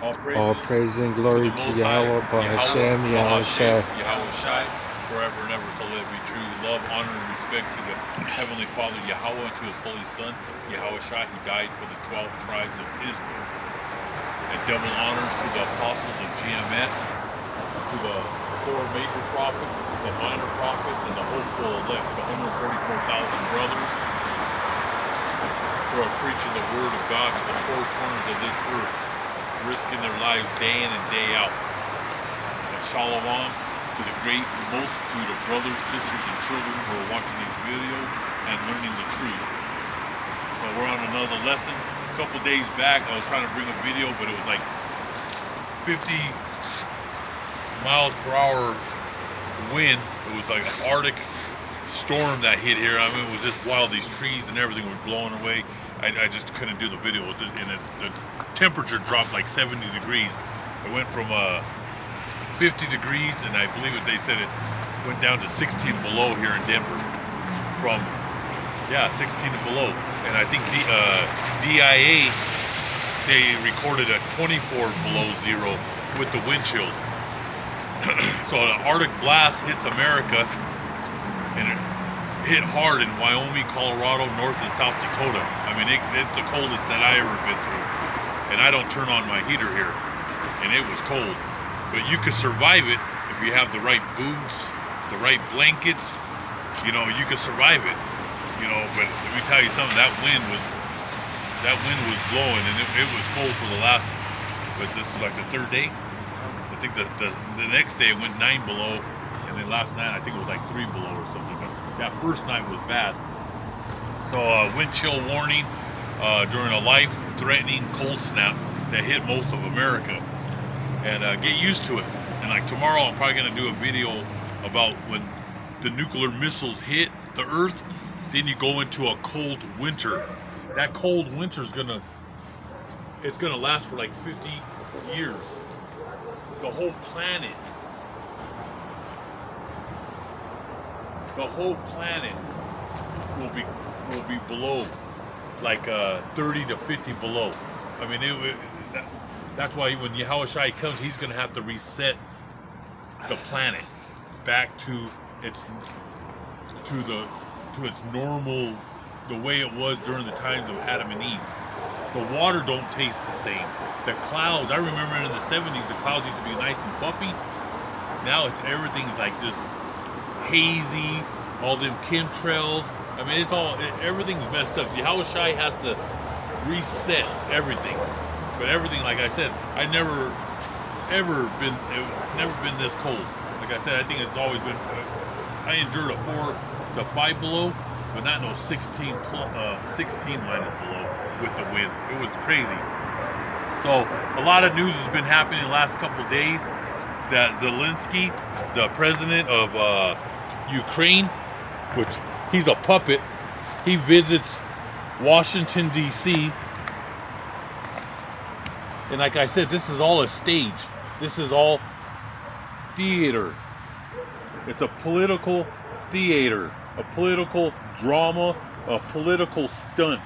All praise and glory to Yahweh, Bahashem, Yahushua. Yahushai, forever and ever, so let it be true. Love, honor, and respect to the Heavenly Father, Yahweh, and to His Holy Son, Yahushai, who died for the 12 tribes of Israel. And double honors to the apostles of GMS, to the 4 major prophets, the minor prophets, and the hopeful elect, the 144,000 brothers who are preaching the word of God to the 4 corners of this earth, risking their lives day in and day out. And shalom to the great multitude of brothers, sisters, and children who are watching these videos and learning the truth. So we're on another lesson. A couple days back, I was trying to bring a video, but it was like 50 miles per hour wind. It was like an Arctic storm that hit here. I mean, it was just wild. These trees and everything were blowing away. I just couldn't do the video. It was the temperature dropped like 70 degrees. It went from 50 degrees, and I believe they said it went down to 16 below here in Denver. From 16 and below. And I think DIA, they recorded a 24 below zero with the wind chill. So an Arctic blast hits America, and it hit hard in Wyoming, Colorado, North and South Dakota. I mean, it's the coldest that I ever been through. And I don't turn on my heater here, and it was cold. But you could survive it if you have the right boots, the right blankets. You know, you could survive it. You know, but let me tell you something. That wind was blowing, and it was cold for the last. But this is like the 3rd day. I think the next day it went 9 below, and then last night I think it was like 3 below or something. But that first night was bad. So wind chill warning during a life-threatening cold snap that hit most of America, and get used to it. And like tomorrow, I'm probably gonna do a video about when the nuclear missiles hit the Earth. Then you go into a cold winter. That cold winter is gonna last for like 50 years. The whole planet will be below like 30 to 50 below. I mean, that's why when Yahushai comes, he's going to have to reset the planet back to its normal, the way it was during the times of Adam and Eve. The water don't taste the same. The clouds, I remember in the 70s, the clouds used to be nice and puffy. Now everything's like just hazy, all them chemtrails. I mean, everything's messed up. Yahushai has to reset everything. But everything, like I said, I never been this cold. Like I said, I think it's always been, I endured a 4 to 5 below, but not no 16 minus below with the wind. It was crazy. So a lot of news has been happening the last couple of days that Zelensky, the president of Ukraine, which he's a puppet, he visits Washington, D.C. And like I said, this is all a stage. This is all theater. It's a political theater, a political drama, a political stunt.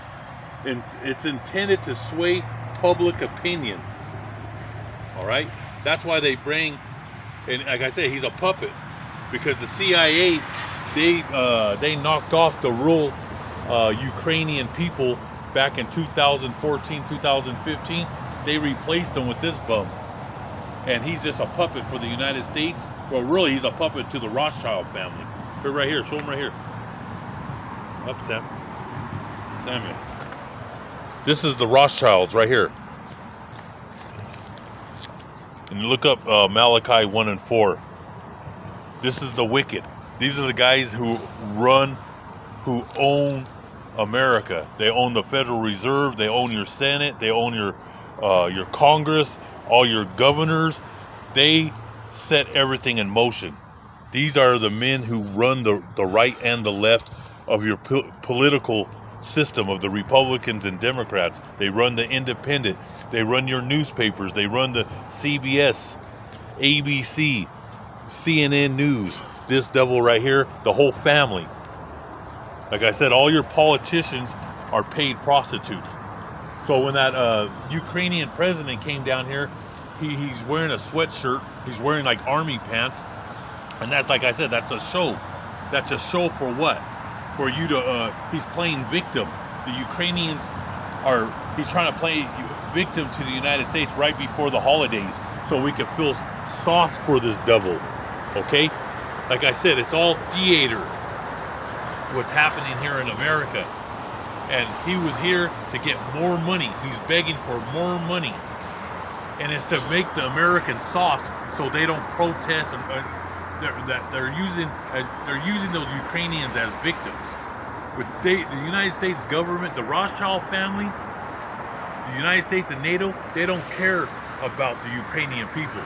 And it's intended to sway public opinion. All right? That's why they bring, and like I said, he's a puppet, because the CIA, they knocked off the real Ukrainian people back in 2014, 2015. They replaced him with this bum. And he's just a puppet for the United States. Well, really, he's a puppet to the Rothschild family. Here, right here. Show him right here. Up, Sam. Samuel. This is the Rothschilds right here. And look up Malachi 1 and 4. This is the wicked. These are the guys who own America. They own the Federal Reserve. They own your Senate. They own your Congress, all your governors. They set everything in motion. These are the men who run the right and the left of your political system, of the Republicans and Democrats. They run the independent. They run your newspapers. They run the CBS, ABC, CNN News. This devil right here, the whole family. Like I said, all your politicians are paid prostitutes. So So when that Ukrainian president came down here, he's wearing a sweatshirt. He's wearing like army pants, and that's, like I said, that's a show. That's a show for what? For you to he's playing victim. The Ukrainians are, he's trying to play victim to the United States right before the holidays, so we can feel soft for this devil. Okay, like I said, it's all theater. What's happening here in America, and he was here to get more money. He's begging for more money, and it's to make the Americans soft so they don't protest. And they're using those Ukrainians as victims. But the United States government, the Rothschild family, the United States and NATO, they don't care about the Ukrainian people.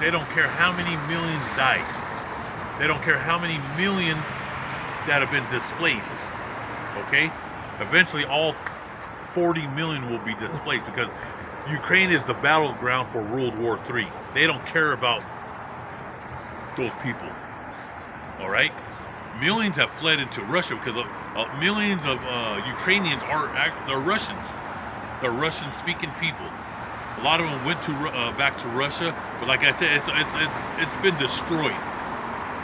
They don't care how many millions died. They don't care how many millions that have been displaced. Okay? Eventually all 40 million will be displaced, because Ukraine is the battleground for World War III. They don't care about those people. All right? Millions have fled into Russia because millions of Ukrainians they're Russians. They're Russian-speaking people. A lot of them went to back to Russia, but like I said, it's been destroyed.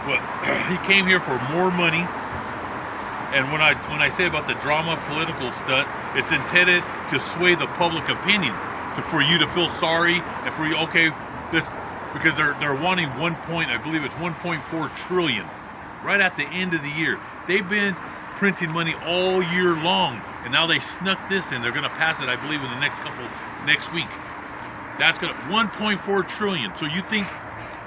But he came here for more money. And when I say about the drama political stunt, it's intended to sway the public opinion, for you to feel sorry, and for you, okay, because they're wanting I believe it's 1.4 trillion, right at the end of the year. They've been printing money all year long, and now they snuck this in. They're going to pass it, I believe, in the next week. That's going to 1.4 trillion. So you think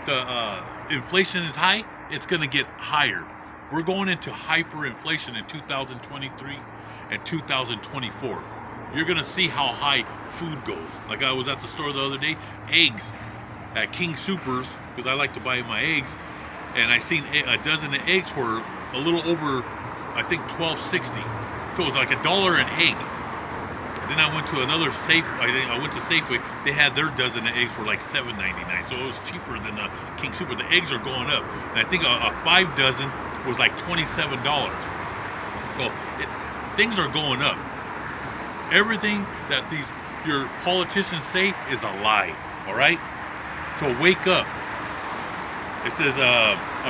the inflation is high? It's going to get higher. We're going into hyperinflation in 2023 and 2024. You're going to see how high food goes. Like I was at the store the other day, eggs at King Soopers, because I like to buy my eggs, and I seen a dozen of eggs for a little over, I think, $12.60. So it was like $1 an egg. Then I went to another I went to Safeway. They had their dozen of eggs for like $7.99. So it was cheaper than King Super. The eggs are going up, and I think a 5 dozen was like $27. So things are going up. Everything that your politicians say is a lie. All right. So wake up. It says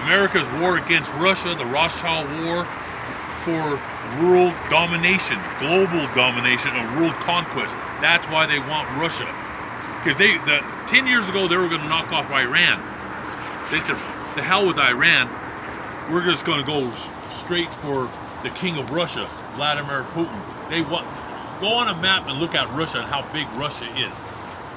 America's war against Russia, the Rothschild war for world domination, global domination, and world conquest. That's why they want Russia. Because 10 years ago, they were going to knock off Iran. They said, the hell with Iran. We're just going to go straight for the king of Russia, Vladimir Putin. Go on a map and look at Russia and how big Russia is.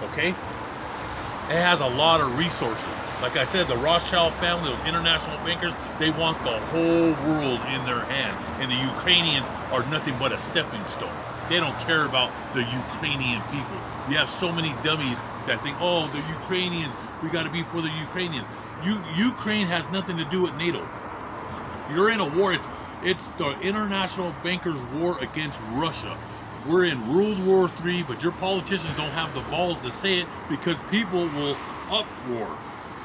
Okay? It has a lot of resources. Like I said, the Rothschild family, those international bankers, they want the whole world in their hand. And the Ukrainians are nothing but a stepping stone. They don't care about the Ukrainian people. You have so many dummies that think, oh, the Ukrainians, we got to be for the Ukrainians. Ukraine has nothing to do with NATO. You're in a war. It's the international bankers' war against Russia. We're in World War III, but your politicians don't have the balls to say it, because people will uproar.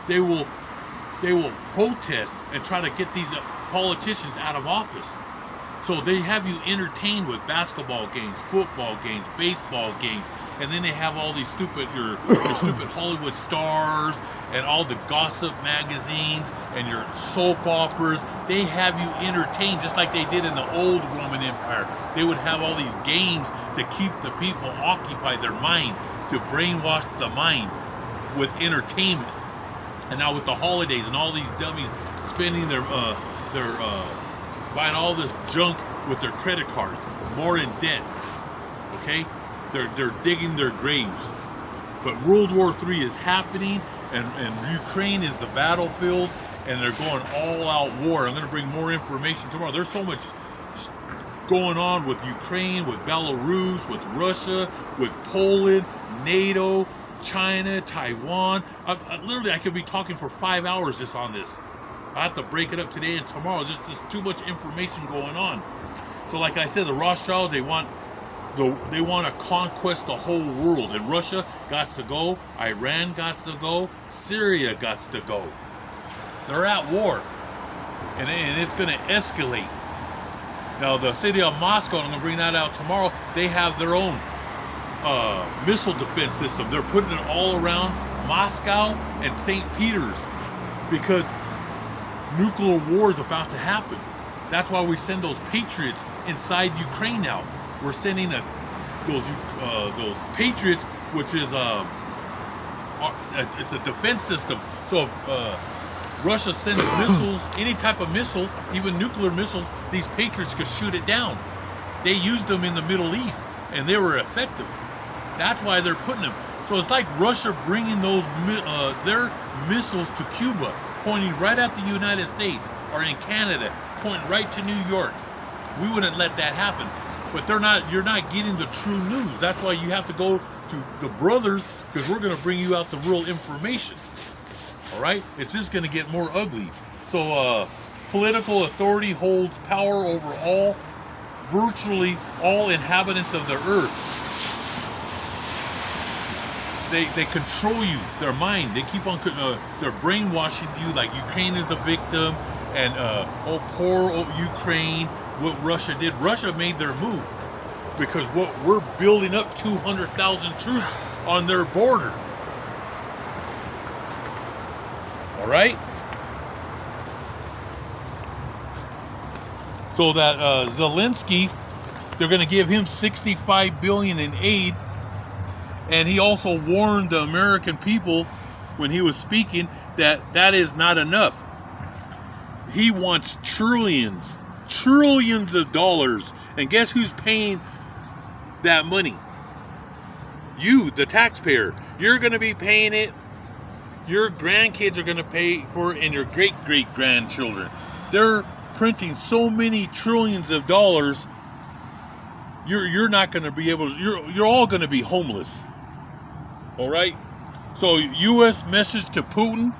They will protest and try to get these politicians out of office. So they have you entertained with basketball games, football games, baseball games, and then they have all these your stupid Hollywood stars and all the gossip magazines and your soap operas. They have you entertained just like they did in the old Roman Empire. They would have all these games to keep the people occupied, their mind, to brainwash the mind with entertainment. And now with the holidays and all these dummies spending their buying all this junk with their credit cards, more in debt. Okay, they're digging their graves. But World War III is happening, and Ukraine is the battlefield, and they're going all-out war. I'm going to bring more information tomorrow. There's so much going on with Ukraine, with Belarus, with Russia, with Poland, NATO, China, Taiwan. Literally, I could be talking for 5 hours just on this. I have to break it up today and tomorrow. Just too much information going on. So, like I said, the Rothschilds, they want to conquest the whole world, and Russia gots to go, Iran gots to go, Syria gots to go. They're at war, and it's going to escalate. Now, the city of Moscow, I'm going to bring that out tomorrow, they have their own missile defense system. They're putting it all around Moscow and St. Peter's because nuclear war is about to happen. That's why we send those Patriots inside Ukraine now. We're sending those Patriots, which is it's a defense system. So Russia sends missiles, any type of missile, even nuclear missiles, these Patriots could shoot it down. They used them in the Middle East, and they were effective. That's why they're putting them. So it's like Russia bringing those their missiles to Cuba, pointing right at the United States, or in Canada, pointing right to New York. We wouldn't let that happen. But you're not getting the true news. That's why you have to go to the brothers, because we're going to bring you out the real information. All right? It's just going to get more ugly. So political authority holds power over virtually all inhabitants of the earth. They control you, their mind. They keep on, they're brainwashing you like Ukraine is the victim, and poor Ukraine, what Russia did. Russia made their move because we're building up 200,000 troops on their border. All right? So that Zelensky, they're going to give him $65 billion in aid. And he also warned the American people when he was speaking that is not enough. He wants trillions of dollars. And guess who's paying that money? You, the taxpayer. You're going to be paying it. Your grandkids are going to pay for it, and your great-great-grandchildren. They're printing so many trillions of dollars. You're not going to be able to, you're all going to be homeless. All right? So U.S. message to Putin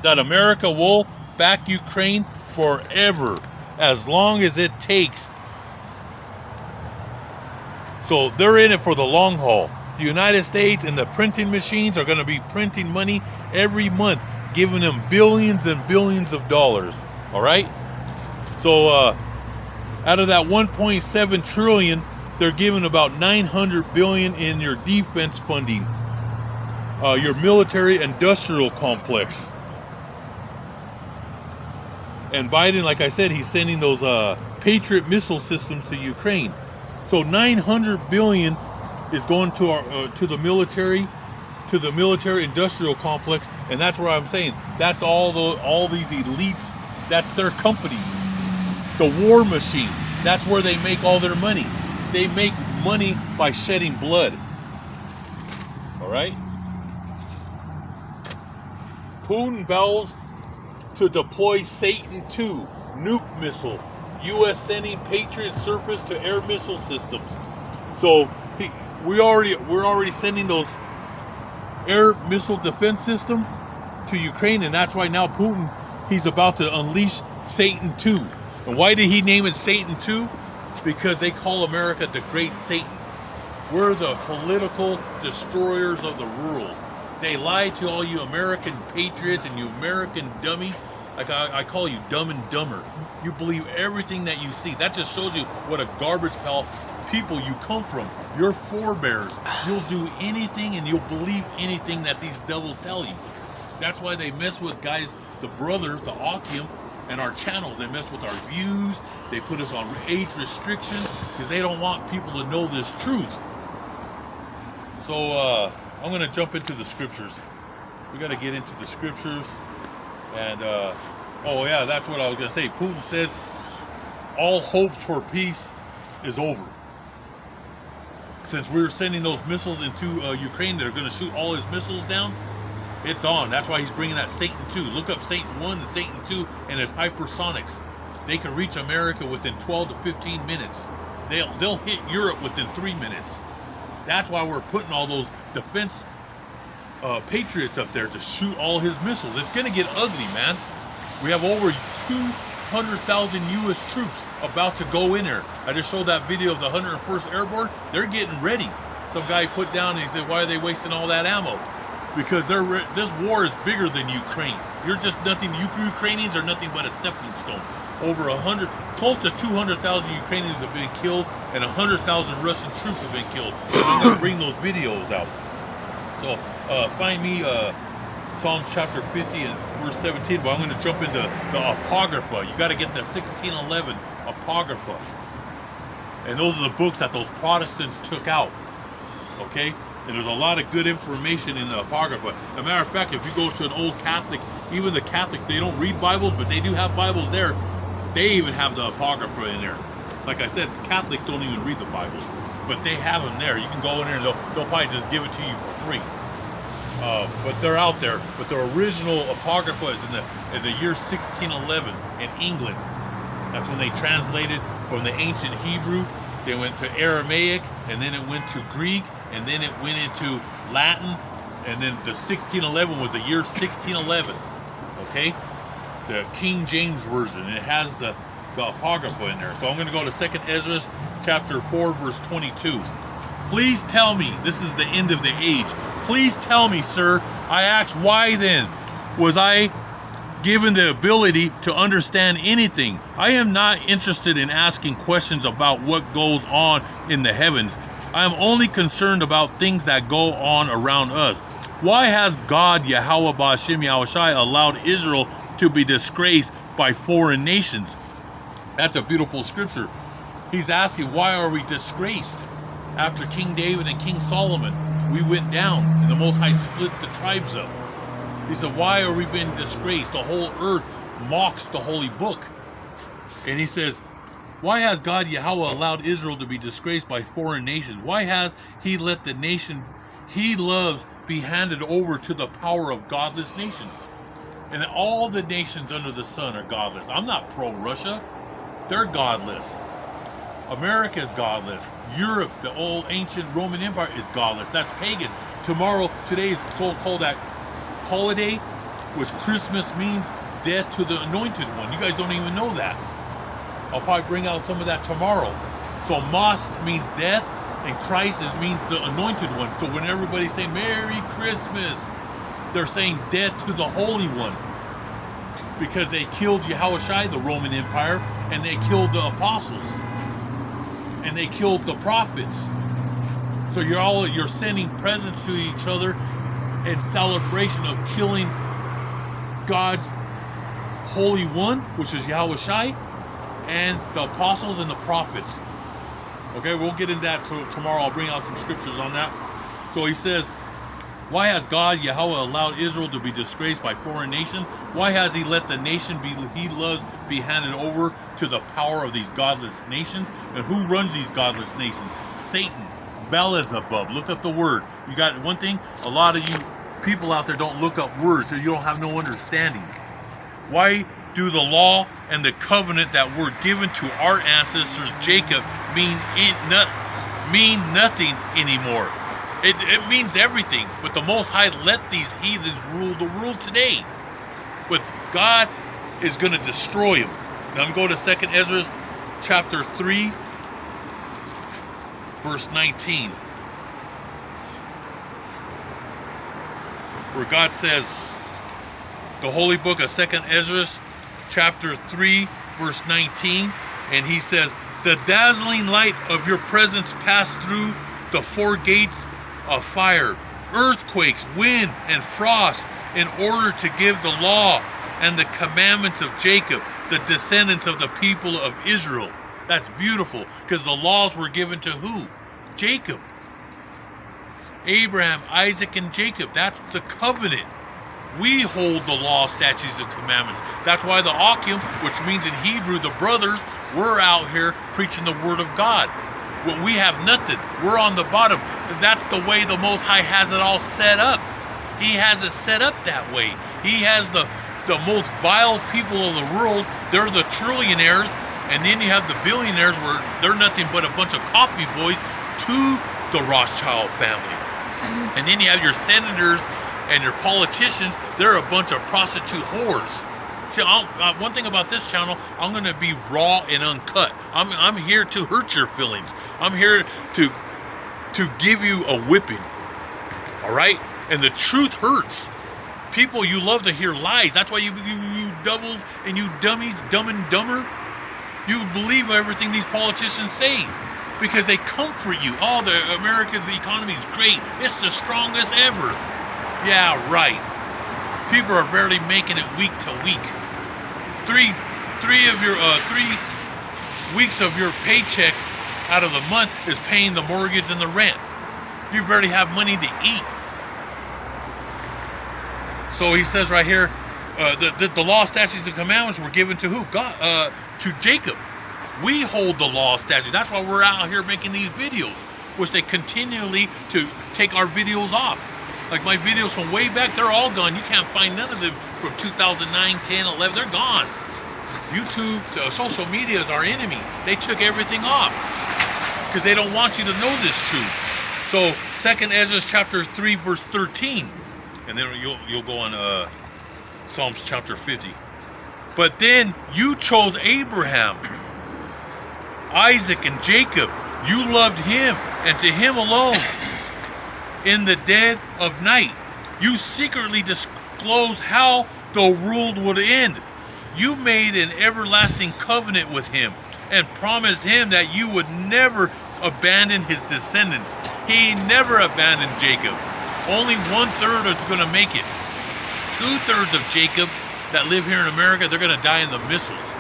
that America will back Ukraine forever, as long as it takes. So they're in it for the long haul. The United States and the printing machines are going to be printing money every month, giving them billions and billions of dollars. All right? So out of that 1.7 trillion, they're giving about 900 billion in your defense funding, your military industrial complex. And Biden, like I said, he's sending those Patriot missile systems to Ukraine. So 900 billion is going to our to the military industrial complex, and that's where I'm saying that's all these elites. That's their companies. The war machine. That's where they make all their money. They make money by shedding blood. All right? Putin vows to deploy Satan II nuke missile. U.S. sending Patriot surface to air missile systems. So we're already sending those air missile defense system to Ukraine, and that's why now Putin, he's about to unleash Satan II. And why did he name it Satan II? Because they call America the Great Satan. We're the political destroyers of the world. They lie to all you American patriots and you American dummies. Like I call you dumb and dumber. You believe everything that you see. That just shows you what a garbage pile people you come from. Your forebears. You'll do anything and you'll believe anything that these devils tell you. That's why they mess with guys, the brothers, the Okium, and our channels. They mess with our views. They put us on age restrictions because they don't want people to know this truth. So I'm going to jump into the scriptures. We got to get into the scriptures. And oh yeah, that's what I was going to say. Putin says all hope for peace is over. Since we were sending those missiles into Ukraine that are going to shoot all his missiles down, it's on. That's why he's bringing that Satan II. Look up Satan 1 and Satan 2 and his hypersonics. They can reach America within 12 to 15 minutes. They'll hit Europe within 3 minutes. That's why we're putting all those defense patriots up there to shoot all his missiles. It's going to get ugly, man. We have over 200,000 U.S. troops about to go in there. I just showed that video of the 101st Airborne. They're getting ready. Some guy put down and he said, why are they wasting all that ammo? Because this war is bigger than Ukraine. You're just nothing. Ukrainians are nothing but a stepping stone. over close to 200,000 Ukrainians have been killed, and 100,000 Russian troops have been killed. And I'm going to bring those videos out. So find me Psalms chapter 50 and verse 17. But I'm going to jump into the Apocrypha. You got to get the 1611 Apocrypha. And those are the books that those Protestants took out. Okay? And there's a lot of good information in the Apocrypha. As a matter of fact, if you go to an old Catholic, even the Catholic, they don't read Bibles, but they do have Bibles there. They even have the Apocrypha in there. Like I said, Catholics don't even read the Bible, but they have them there. You can go in there and they'll probably just give it to you for free. But they're out there. But the original Apocrypha is in the year 1611 in England. That's when they translated from the ancient Hebrew. They went to Aramaic, and then it went to Greek, and then it went into Latin, and then the 1611 was the year 1611. Okay, the King James version, and it has the Apocrypha in there. So I'm going to go to 2nd Ezra chapter 4 verse 22. Please tell me, this is the end of the age. Please tell me, sir, I ask, why then was I given the ability to understand anything? I am not interested in asking questions about what goes on in the heavens. I am only concerned about things that go on around us. Why has God, Yahweh Ba'Shem Yahushai, allowed Israel to be disgraced by foreign nations? That's a beautiful scripture. He's asking, why are we disgraced? After King David and King Solomon, we went down, and the Most High split the tribes up. He said, why are we being disgraced? The whole earth mocks the holy book. And he says, why has God, Yahweh, allowed Israel to be disgraced by foreign nations? Why has he let the nation he loves be handed over to the power of godless nations? And all the nations under the sun are godless. I'm not pro-Russia. They're godless. America is godless. Europe, the old ancient Roman Empire, is godless. That's pagan. Today is so-called that holiday, which Christmas means death to the anointed one. You guys don't even know that. I'll probably bring out some of that tomorrow. So Mas means death, and Christ means the anointed one. So when everybody say Merry Christmas, they're saying death to the Holy One, because they killed Yahushai, the Roman Empire, and they killed the apostles, and they killed the prophets. So you're sending presents to each other in celebration of killing God's Holy One, which is Yahushai, and the apostles and the prophets. Okay, we'll get into that tomorrow. I'll bring out some scriptures on that. So he says, why has God, Yahweh, allowed Israel to be disgraced by foreign nations? Why has he let the nation he loves be handed over to the power of these godless nations? And who runs these godless nations? Satan, Beelzebub. Look up the word. You got one thing, a lot of you people out there don't look up words, so you don't have no understanding. Why do the law and the covenant that were given to our ancestors Jacob mean nothing anymore? It means everything, but the Most High let these heathens rule the world today. But God is going to destroy them. Now I'm going to 2nd Ezra chapter 3 verse 19, where God says, the holy book of 2nd Ezra chapter 3 verse 19, and he says, the dazzling light of your presence passed through the four gates of fire, earthquakes, wind, and frost, in order to give the law and the commandments of Jacob, the descendants of the people of Israel. That's beautiful, because the laws were given to who? Jacob. Abraham, Isaac, and Jacob. That's the covenant. We hold the law, statutes, and commandments. That's why the Akim, which means in Hebrew, the brothers, we're out here preaching the word of God. Well, we have nothing. We're on the bottom. And that's the way the Most High has it all set up. He has it set up that way. He has the most vile people of the world. They're the trillionaires. And then you have the billionaires, where they're nothing but a bunch of coffee boys to the Rothschild family. And then you have your senators and your politicians. They're a bunch of prostitute whores. See, one thing about this channel, I'm going to be raw and uncut. I'm here to hurt your feelings. I'm here to give you a whipping. All right? And the truth hurts. People, you love to hear lies. That's why you doubles and you dummies, dumb and dumber, you believe everything these politicians say because they comfort you. Oh, America's economy is great. It's the strongest ever. Yeah, right. People are barely making it week to week. Three weeks of your paycheck out of the month is paying the mortgage and the rent. You barely have money to eat. So he says right here, the law, statutes, and commandments were given to who? God, to Jacob. We hold the law, statutes. That's why we're out here making these videos, which they continually to take our videos off. Like my videos from way back, they're all gone. You can't find none of them from 2009, 10, 11. They're gone. YouTube, social media is our enemy. They took everything off because they don't want you to know this truth. So 2nd Ezra chapter 3 verse 13, and then you'll go on Psalms chapter 50. But then you chose Abraham, Isaac, and Jacob. You loved him, and to him alone. In the dead of night, you secretly disclosed how the world would end. You made an everlasting covenant with him and promised him that you would never abandon his descendants. He never abandoned Jacob. Only 1/3 is going to make it. 2/3 of Jacob that live here in America, they're going to die in the missiles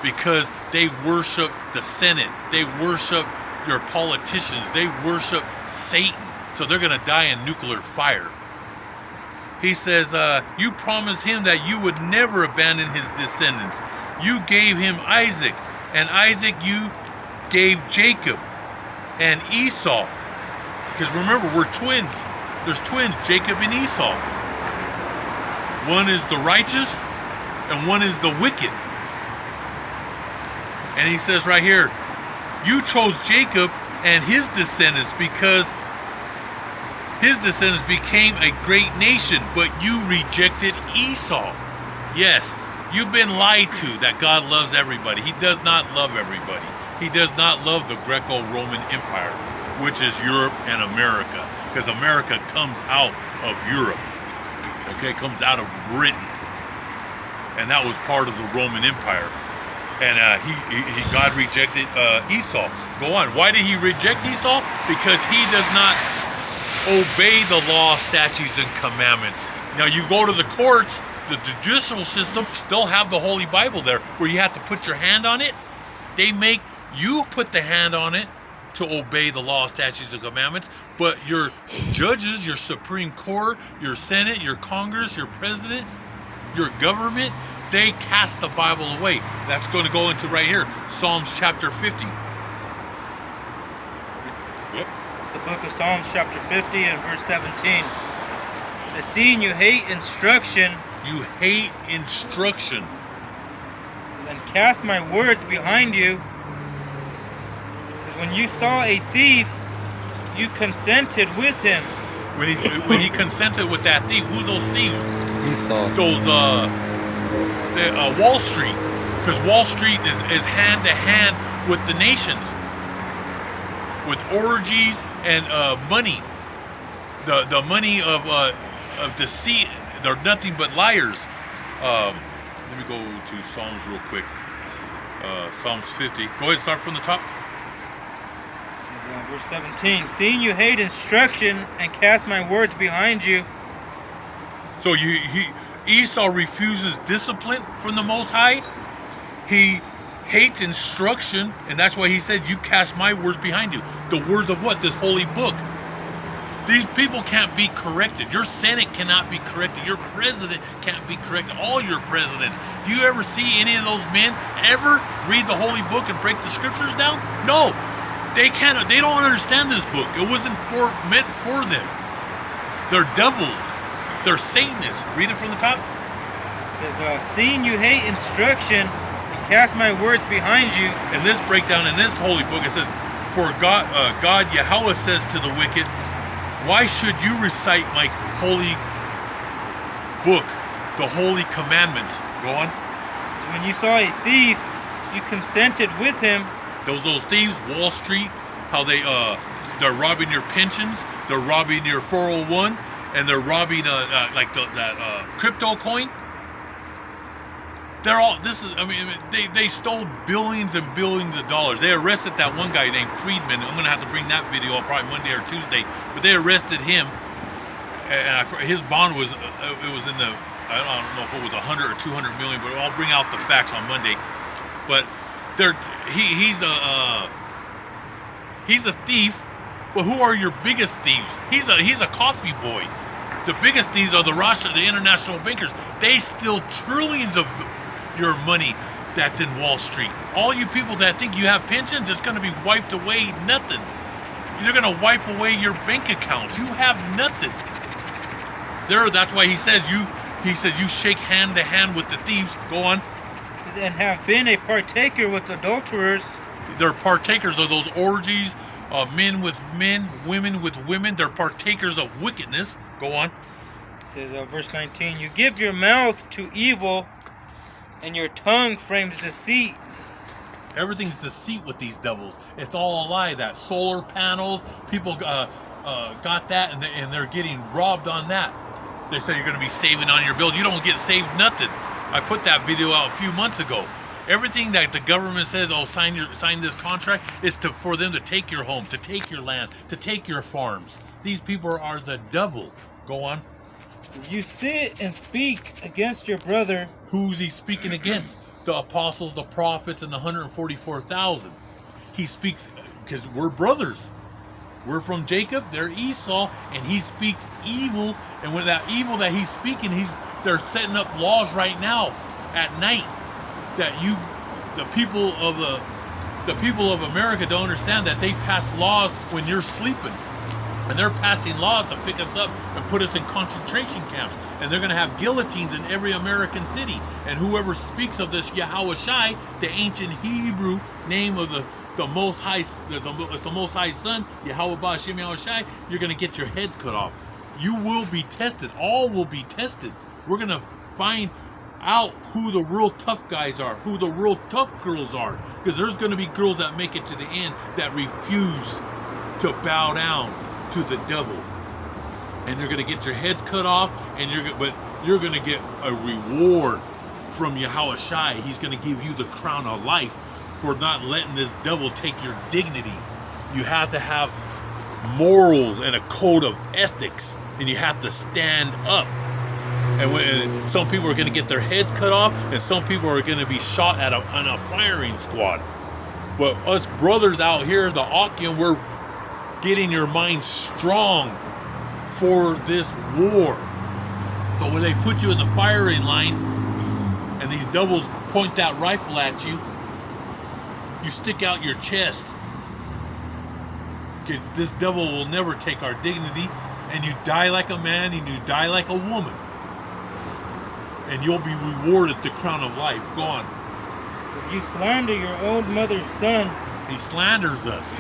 because they worship the Senate. They worship your politicians. They worship Satan. So they're going to die in nuclear fire. He says, you promised him that you would never abandon his descendants. You gave him Isaac, and Isaac you gave Jacob and Esau. Because remember, we're twins. There's twins, Jacob and Esau. One is the righteous, and one is the wicked. And he says right here, you chose Jacob and his descendants because his descendants became a great nation, but you rejected Esau. Yes, you've been lied to that God loves everybody. He does not love everybody. He does not love the Greco-Roman Empire, which is Europe and America, because America comes out of Europe. Okay, comes out of Britain, and that was part of the Roman Empire. And God rejected Esau. Go on. Why did he reject Esau? Because he does not obey the law, statutes, and commandments. Now you go to the courts, the judicial system, they'll have the Holy Bible there where you have to put your hand on it. They make you put the hand on it to obey the law, statutes, and commandments. But your judges, your Supreme Court, your Senate, your Congress, your president, your government, they cast the Bible away. That's going to go into right here, Psalms chapter 50. Yep. The book of Psalms chapter 50 and verse 17. It says, seeing you hate instruction. You hate instruction. And cast my words behind you. When you saw a thief, you consented with him. When he consented with that thief, who's those thieves? Esau. Those Wall Street, because Wall Street is hand to hand with the nations, with orgies and money. The money of deceit. They're nothing but liars. Let me go to Psalms real quick. Psalms 50. Go ahead and start from the top. Verse 17, seeing you hate instruction and cast my words behind you. So Esau refuses discipline from the Most High. He hates instruction, and that's why he said, you cast my words behind you. The words of what? This holy book. These people can't be corrected. Your Senate cannot be corrected. Your president can't be corrected. All your presidents. Do you ever see any of those men ever read the holy book and break the scriptures down? No. They can't. They don't understand this book. It wasn't meant for them. They're devils. They're Satanists. Read it from the top. It says, seeing you hate instruction and cast my words behind you. In this breakdown, in this holy book, it says, for God Yahweh says to the wicked, why should you recite my holy book, the holy commandments? Go on. So when you saw a thief, you consented with him. Those thieves, Wall Street, how they're robbing your pensions, they're robbing your 401, and they're robbing that crypto coin. they're all. This is. I mean, they stole billions and billions of dollars. They arrested that one guy named Friedman. I'm gonna have to bring that video up probably Monday or Tuesday. But they arrested him, and his bond was. It was in the. I don't know if it was 100 or 200 million, but I'll bring out the facts on Monday. But he's a thief. But who are your biggest thieves? He's a coffee boy. The biggest thieves are the international bankers. They steal trillions of your money that's in Wall Street. All you people that think you have pensions, it's going to be wiped away. Nothing. They're going to wipe away your bank accounts. You have nothing. That's why he says you shake hand to hand with the thieves. Go on. And have been a partaker with adulterers. They're partakers of those orgies. Men with men, women with women. They're partakers of wickedness. Go on. It says, verse 19, you give your mouth to evil, and your tongue frames deceit. Everything's deceit with these devils. It's all a lie. That solar panels, people got that, and they're getting robbed on that. They say you're going to be saving on your bills. You don't get saved nothing. I put that video out a few months ago. Everything that the government says, oh, sign this contract, is for them to take your home, to take your land, to take your farms. These people are the devil. Go on. You sit and speak against your brother. Who's he speaking against? The apostles, the prophets, and the 144,000. He speaks because we're brothers. We're from Jacob, they're Esau, and he speaks evil. And with that evil that he's speaking, they're setting up laws right now at night that the people of America don't understand that they pass laws when you're sleeping. And they're passing laws to pick us up and put us in concentration camps. And they're going to have guillotines in every American city. And whoever speaks of this Yahushai, the ancient Hebrew name of the Most High, it's the Most High Son, Yahweh Ba'Shem Yahushai, you're going to get your heads cut off. You will be tested. All will be tested. We're going to find out who the real tough guys are, who the real tough girls are. Because there's going to be girls that make it to the end that refuse to bow down to the devil, and you're going to get your heads cut off, and you're going to get a reward from Yahushai. He's going to give you the crown of life for not letting this devil take your dignity. You have to have morals and a code of ethics, and you have to stand up. And some people are going to get their heads cut off, and some people are going to be shot on a firing squad. But us brothers out here, the Akim, we're getting your mind strong for this war. So when they put you in the firing line and these devils point that rifle at you, you stick out your chest. This devil will never take our dignity, and you die like a man and you die like a woman. And you'll be rewarded the crown of life. Go on. Because you slander your own mother's son. He slanders us.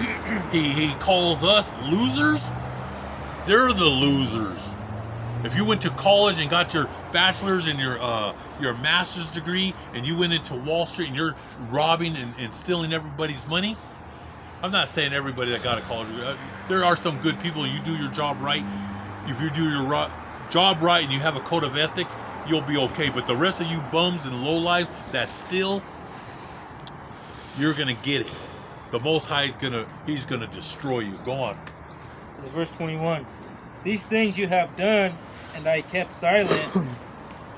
He calls us losers. They're the losers. If you went to college and got your bachelor's and your master's degree, and you went into Wall Street and you're robbing and stealing everybody's money, I'm not saying everybody that got a college degree. There are some good people. You do your job right. If you do your job right and you have a code of ethics, you'll be okay. But the rest of you bums and lowlives that steal, you're gonna get it. The Most High he's gonna destroy you. Go on. This is verse 21. These things you have done, and I kept silent.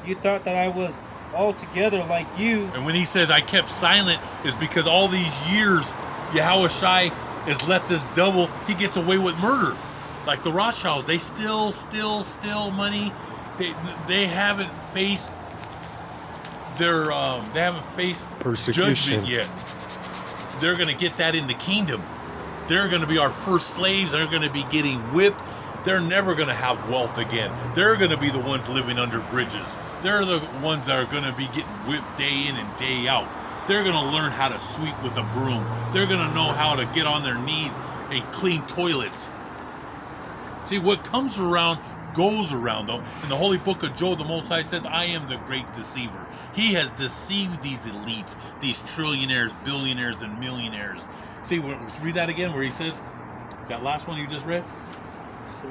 You thought that I was altogether like you. And when he says I kept silent, is because all these years Yahushai has let this devil, he gets away with murder. Like the Rothschilds, they still steal money. They haven't faced persecution judgment yet. They're going to get that in the kingdom. They're going to be our first slaves. They're going to be getting whipped. They're never going to have wealth again. They're going to be the ones living under bridges. They're the ones that are going to be getting whipped day in and day out. They're going to learn how to sweep with a broom. They're going to know how to get on their knees and clean toilets. See, what comes around goes around, though. In the Holy Book of Job, the Most High says, I am the great deceiver. He has deceived these elites, these trillionaires, billionaires, and millionaires. See, let's read that again where he says, that last one you just read?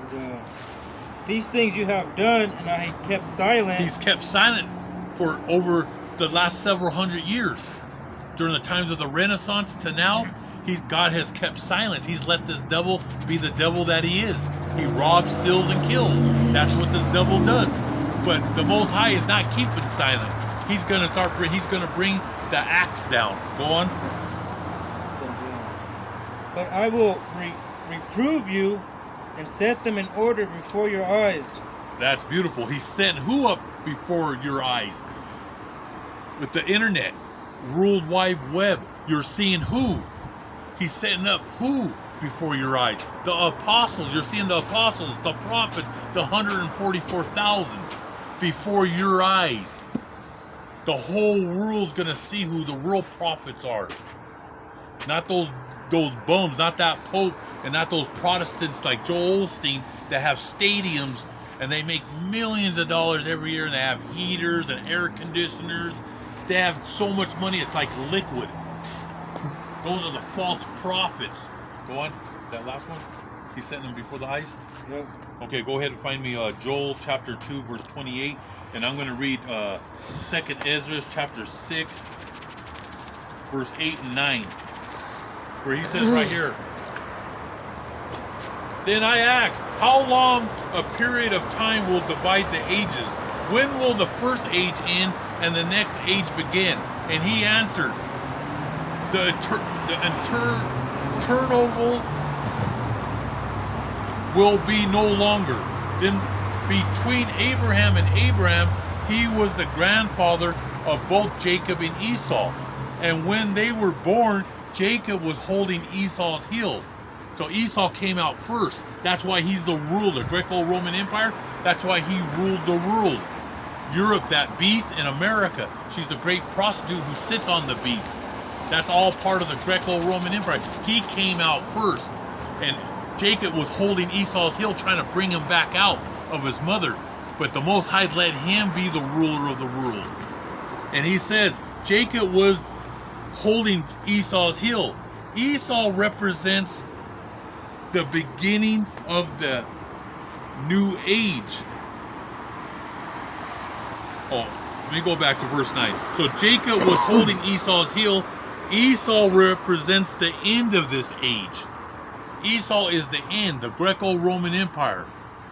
It says, these things you have done, and I kept silent. He's kept silent for over the last several hundred years, during the times of the Renaissance to now, God has kept silence. He's let this devil be the devil that he is. He robs, steals, and kills. That's what this devil does. But the Most High is not keeping silent. He's gonna bring the axe down. Go on. But I will reprove you and set them in order before your eyes. That's beautiful. He's setting who up before your eyes? With the internet, World Wide Web, you're seeing who? He's setting up who before your eyes? The apostles. You're seeing the apostles, the prophets, the 144,000 before your eyes. The whole world's gonna see who the real prophets are. Not those bums, not that Pope, and not those Protestants like Joel Osteen that have stadiums and they make millions of dollars every year and they have heaters and air conditioners. They have so much money, it's like liquid. Those are the false prophets. Go on, that last one. He's setting them before the eyes. Yep. Okay, go ahead and find me Joel chapter 2, verse 28. And I'm going to read 2nd Ezra chapter 6, verse 8 and 9. Where he says right here, then I asked, how long a period of time will divide the ages? When will the first age end and the next age begin? And he answered, the interval will be no longer. Then between Abraham and Abraham, he was the grandfather of both Jacob and Esau. And when they were born, Jacob was holding Esau's heel. So Esau came out first. That's why he's the ruler. Greco-Roman Empire, that's why he ruled the world. Europe, that beast, and America, she's the great prostitute who sits on the beast. That's all part of the Greco-Roman Empire. He came out first. And Jacob was holding Esau's heel, trying to bring him back out of his mother. But the Most High let him be the ruler of the world. And he says, Jacob was holding Esau's heel. Esau represents the beginning of the new age. Oh, let me go back to verse 9. So Jacob was holding Esau's heel. Esau represents the end of this age. Esau is the end, the Greco-Roman Empire.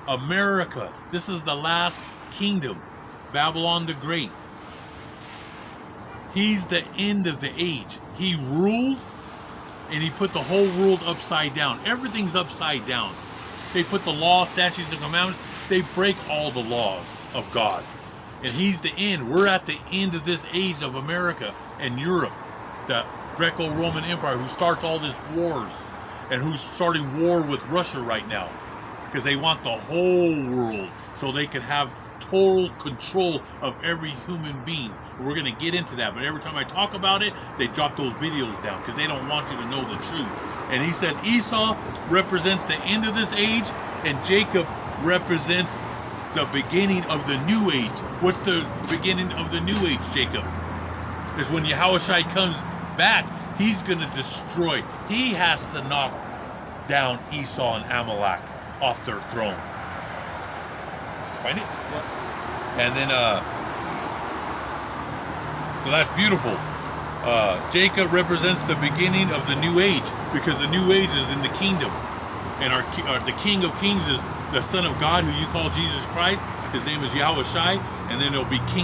America, this is the last kingdom. Babylon the Great. He's the end of the age. He ruled and he put the whole world upside down. Everything's upside down. They put the law, statutes, and commandments. They break all the laws of God. And he's the end. We're at the end of this age of America and Europe. The Greco-Roman Empire who starts all these wars and who's starting war with Russia right now. Because they want the whole world so they can have total control of every human being. We're going to get into that, but every time I talk about it, they drop those videos down because they don't want you to know the truth. And he says Esau represents the end of this age and Jacob represents the beginning of the new age. What's the beginning of the new age, Jacob? Is when Yahushua comes back, he's going to destroy. He has to knock down Esau and Amalek off their throne. Just find it? Yeah. And then, so that's beautiful. Jacob represents the beginning of the new age because the new age is in the kingdom. And the King of Kings is the Son of God, who you call Jesus Christ. His name is Yahushua. And then there'll be King